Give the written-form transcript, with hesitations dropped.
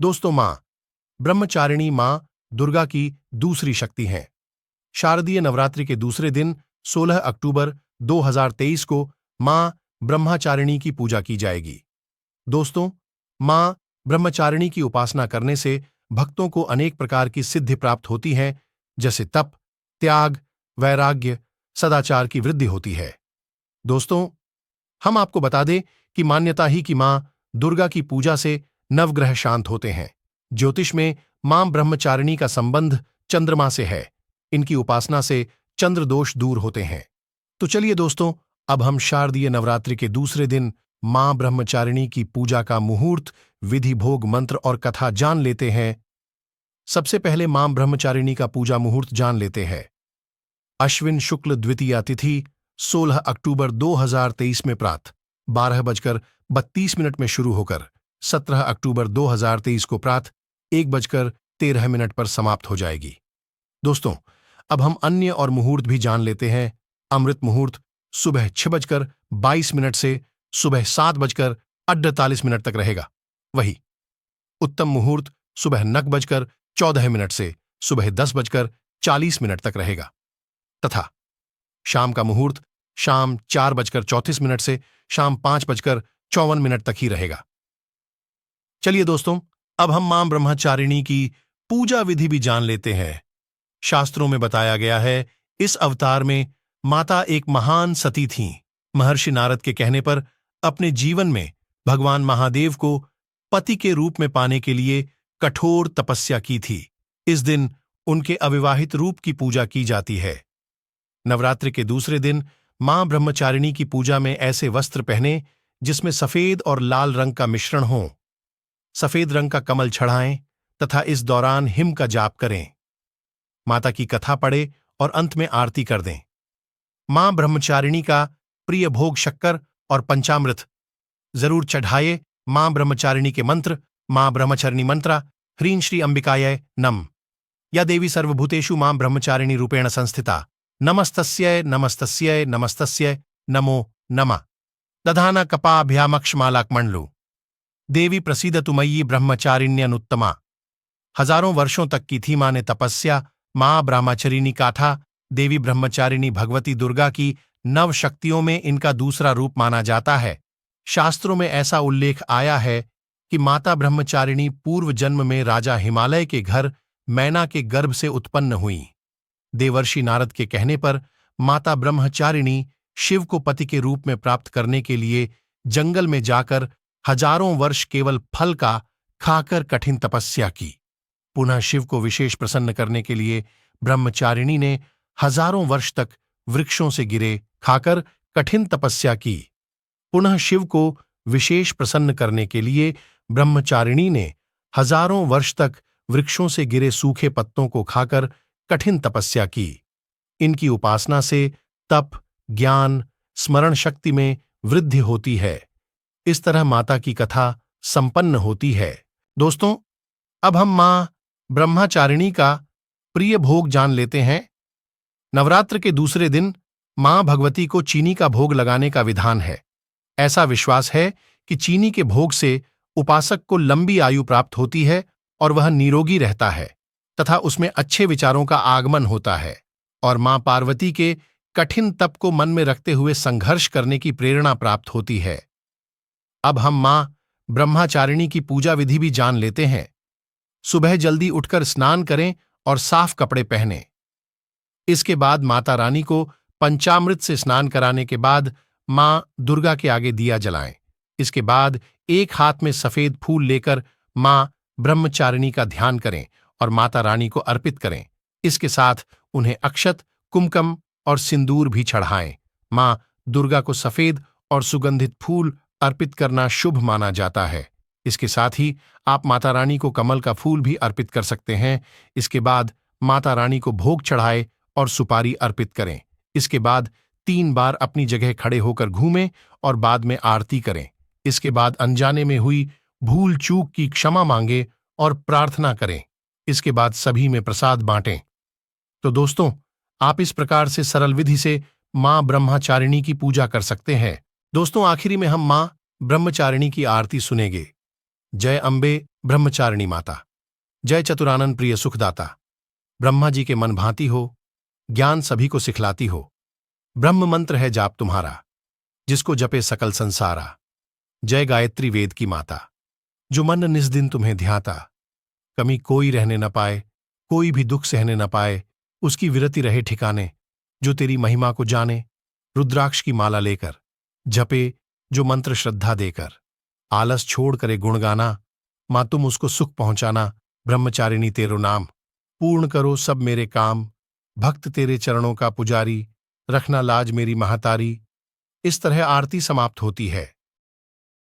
दोस्तों, मां ब्रह्मचारिणी मां दुर्गा की दूसरी शक्ति हैं। शारदीय नवरात्रि के दूसरे दिन 16 अक्टूबर 2023 को मां ब्रह्मचारिणी की पूजा की जाएगी। दोस्तों, मां ब्रह्मचारिणी की उपासना करने से भक्तों को अनेक प्रकार की सिद्धि प्राप्त होती है, जैसे तप, त्याग, वैराग्य, सदाचार की वृद्धि होती है। दोस्तों, हम आपको बता दें कि मान्यता ही कि मां दुर्गा की पूजा से नवग्रह शांत होते हैं। ज्योतिष में मां ब्रह्मचारिणी का संबंध चंद्रमा से है। इनकी उपासना से चंद्र दोष दूर होते हैं। तो चलिए दोस्तों, अब हम शारदीय नवरात्रि के दूसरे दिन मां ब्रह्मचारिणी की पूजा का मुहूर्त, विधि, भोग, मंत्र और कथा जान लेते हैं। सबसे पहले मां ब्रह्मचारिणी का पूजा मुहूर्त जान लेते हैं। अश्विन शुक्ल द्वितीया तिथि 16 अक्टूबर 2023 में प्रातः 12:32 में शुरू होकर 17 अक्टूबर 2023 को प्रातः 1:13 पर समाप्त हो जाएगी। दोस्तों, अब हम अन्य और मुहूर्त भी जान लेते हैं। अमृत मुहूर्त सुबह 6:22 से सुबह 7:48 तक रहेगा। वही उत्तम मुहूर्त सुबह 9:14 से सुबह 10:40 तक रहेगा तथा शाम का मुहूर्त शाम 4:34 से शाम 5:54 तक ही रहेगा। चलिए दोस्तों, अब हम मां ब्रह्मचारिणी की पूजा विधि भी जान लेते हैं। शास्त्रों में बताया गया है, इस अवतार में माता एक महान सती थीं। महर्षि नारद के कहने पर अपने जीवन में भगवान महादेव को पति के रूप में पाने के लिए कठोर तपस्या की थी। इस दिन उनके अविवाहित रूप की पूजा की जाती है। नवरात्रि के दूसरे दिन मां ब्रह्मचारिणी की पूजा में ऐसे वस्त्र पहने जिसमें सफेद और लाल रंग का मिश्रण हो। सफेद रंग का कमल चढ़ाएं तथा इस दौरान हिम का जाप करें। माता की कथा पढ़े और अंत में आरती कर दें। मां ब्रह्मचारिणी का प्रिय भोग शक्कर और पंचामृत जरूर चढ़ाए। मां ब्रह्मचारिणी के मंत्र: मां ब्रह्मचारिणी मंत्रा, ह्रीं श्री अंबिकायै नम। या देवी सर्वभूतेषु मां ब्रह्मचारिणी रूपेण संस्थिता, नमस्तस्यै नमस्तस्यै नमस्तस्यै नमो नमः। दधाना कपाभ्यामक्षमालाकमंडलू। देवी प्रसीदतु मयि ब्रह्मचारिण्यनुत्तमा। हजारों वर्षों तक की थी मां ने तपस्या। मां ब्रह्मचारिणी काथा देवी ब्रह्मचारिणी भगवती दुर्गा की नव शक्तियों में इनका दूसरा रूप माना जाता है। शास्त्रों में ऐसा उल्लेख आया है कि माता ब्रह्मचारिणी पूर्व जन्म में राजा हिमालय के घर मैना के गर्भ से उत्पन्न हुई। देवर्षि नारद के कहने पर माता ब्रह्मचारिणी शिव को पति के रूप में प्राप्त करने के लिए जंगल में जाकर हजारों वर्ष केवल फल का खाकर कठिन तपस्या की। पुनः शिव को विशेष प्रसन्न करने के लिए ब्रह्मचारिणी ने हजारों वर्ष तक वृक्षों से गिरे खाकर कठिन तपस्या की। पुनः शिव को विशेष प्रसन्न करने के लिए ब्रह्मचारिणी ने हजारों वर्ष तक वृक्षों से गिरे सूखे पत्तों को खाकर कठिन तपस्या की। इनकी उपासना से तप, ज्ञान, स्मरण शक्ति में वृद्धि होती है। इस तरह माता की कथा संपन्न होती है। दोस्तों, अब हम मां ब्रह्मचारिणी का प्रिय भोग जान लेते हैं। नवरात्र के दूसरे दिन मां भगवती को चीनी का भोग लगाने का विधान है। ऐसा विश्वास है कि चीनी के भोग से उपासक को लंबी आयु प्राप्त होती है और वह निरोगी रहता है तथा उसमें अच्छे विचारों का आगमन होता है और मां पार्वती के कठिन तप को मन में रखते हुए संघर्ष करने की प्रेरणा प्राप्त होती है। अब हम मां ब्रह्मचारिणी की पूजा विधि भी जान लेते हैं। सुबह जल्दी उठकर स्नान करें और साफ कपड़े पहनें। इसके बाद माता रानी को पंचामृत से स्नान कराने के बाद मां दुर्गा के आगे दिया जलाएं। इसके बाद एक हाथ में सफेद फूल लेकर मां ब्रह्मचारिणी का ध्यान करें और माता रानी को अर्पित करें। इसके साथ उन्हें अक्षत, कुमकुम और सिंदूर भी चढ़ाएं। मां दुर्गा को सफेद और सुगंधित फूल अर्पित करना शुभ माना जाता है। इसके साथ ही आप माता रानी को कमल का फूल भी अर्पित कर सकते हैं। इसके बाद माता रानी को भोग चढ़ाए और सुपारी अर्पित करें। इसके बाद 3 बार अपनी जगह खड़े होकर घूमें और बाद में आरती करें। इसके बाद अनजाने में हुई भूल चूक की क्षमा मांगे और प्रार्थना करें। इसके बाद सभी में प्रसाद बांटें। तो दोस्तों, आप इस प्रकार से सरल विधि से मां ब्रह्मचारिणी की पूजा कर सकते हैं। दोस्तों, आखिरी में हम मां ब्रह्मचारिणी की आरती सुनेंगे। जय अंबे, ब्रह्मचारिणी माता। जय चतुरानन प्रिय सुखदाता। ब्रह्मा जी के मन भांति हो, ज्ञान सभी को सिखलाती हो। ब्रह्म मंत्र है जाप तुम्हारा, जिसको जपे सकल संसारा। जय गायत्री वेद की माता, जो मन निस दिन तुम्हें ध्याता। कमी कोई रहने न पाए, कोई भी दुख सहने न पाए, उसकी विरति रहे ठिकाने। जो तेरी महिमा को जाने, रुद्राक्ष की माला लेकर जपे जो मंत्र श्रद्धा देकर। आलस छोड़ करे गुण गाना, मां तुम उसको सुख पहुंचाना। ब्रह्मचारिणी तेरो नाम, पूर्ण करो सब मेरे काम। भक्त तेरे चरणों का पुजारी, रखना लाज मेरी महातारी। इस तरह आरती समाप्त होती है।